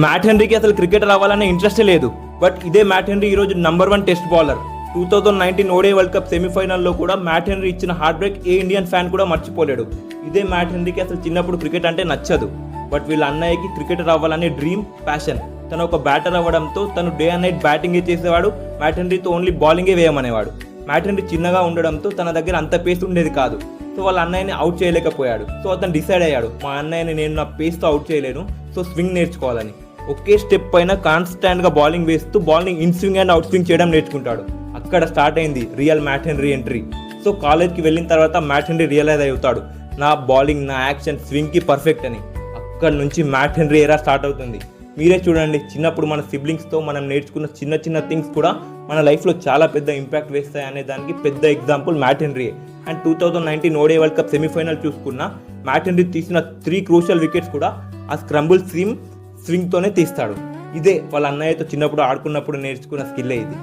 Mat హెన్రీకి అసలు cricket రావాలనే ఇంట్రెస్టే లేదు. బట్ ఇదే మ్యాట్ హెన్రీ ఈరోజు number 1 test bowler. 2019 ODI world cup సెమీఫైనల్లో కూడా మ్యాట్ హెన్రీ ఇచ్చిన హార్ట్ బ్రేక్ ఏ ఇండియన్ ఫ్యాన్ కూడా మర్చిపోలేడు. ఇదే మ్యాట్ హెన్రీకి అసలు చిన్నప్పుడు క్రికెట్ అంటే నచ్చదు. బట్ వీళ్ళ అన్నయ్యకి క్రికెట్ రావాలనే డ్రీమ్, ప్యాషన్. తను ఒక బ్యాటర్ అవ్వడంతో తను డే అండ్ నైట్ బ్యాటింగే చేసేవాడు. మ్యాట్ హెన్రీతో ఓన్లీ బౌలింగే వేయమనేవాడు. మ్యాట్ హెన్రీ చిన్నగా ఉండడంతో తన దగ్గర అంత పేస్ ఉండేది కాదు. సో వాళ్ళ అన్నయ్యని అవుట్ చేయలేకపోయాడు. సో అతను డిసైడ్ అయ్యాడు, మా అన్నయ్యని నేను నా పేస్తో అవుట్ చేయలేను, సో స్వింగ్ నేర్చుకోవాలని. ఒకే స్టెప్ పైన కాన్స్టాంట్గా బౌలింగ్ వేస్తూ bowling in swing and out swing చేయడం నేర్చుకుంటాడు. అక్కడ స్టార్ట్ అయింది real Matt Henry entry. So కాలేజ్కి వెళ్ళిన తర్వాత మ్యాట్ హెన్రీ రియలైజ్ అవుతాడు, నా బౌలింగ్, నా యాక్షన్ స్వింగ్కి పర్ఫెక్ట్ అని. అక్కడ నుంచి మ్యాట్ హెన్రీ ఎరా స్టార్ట్ అవుతుంది. మీరే చూడండి, చిన్నప్పుడు మన సిబ్లింగ్స్తో మనం నేర్చుకున్న చిన్న చిన్న థింగ్స్ కూడా మన లైఫ్లో చాలా పెద్ద ఇంపాక్ట్ వేస్తాయి అనే దానికి పెద్ద example Matt Henry. And 2019 ODI world cup semifinal చూసుకున్న మ్యాట్ హెన్రీ తీసిన 3 క్రూషియల్ వికెట్స్ కూడా ఆ స్క్రంబుల్ స్వింగ్తోనే తీస్తాడు. ఇదే వాళ్ళ అన్నయ్యతో చిన్నప్పుడు ఆడుకున్నప్పుడు నేర్చుకున్న స్కిల్లే ఇది.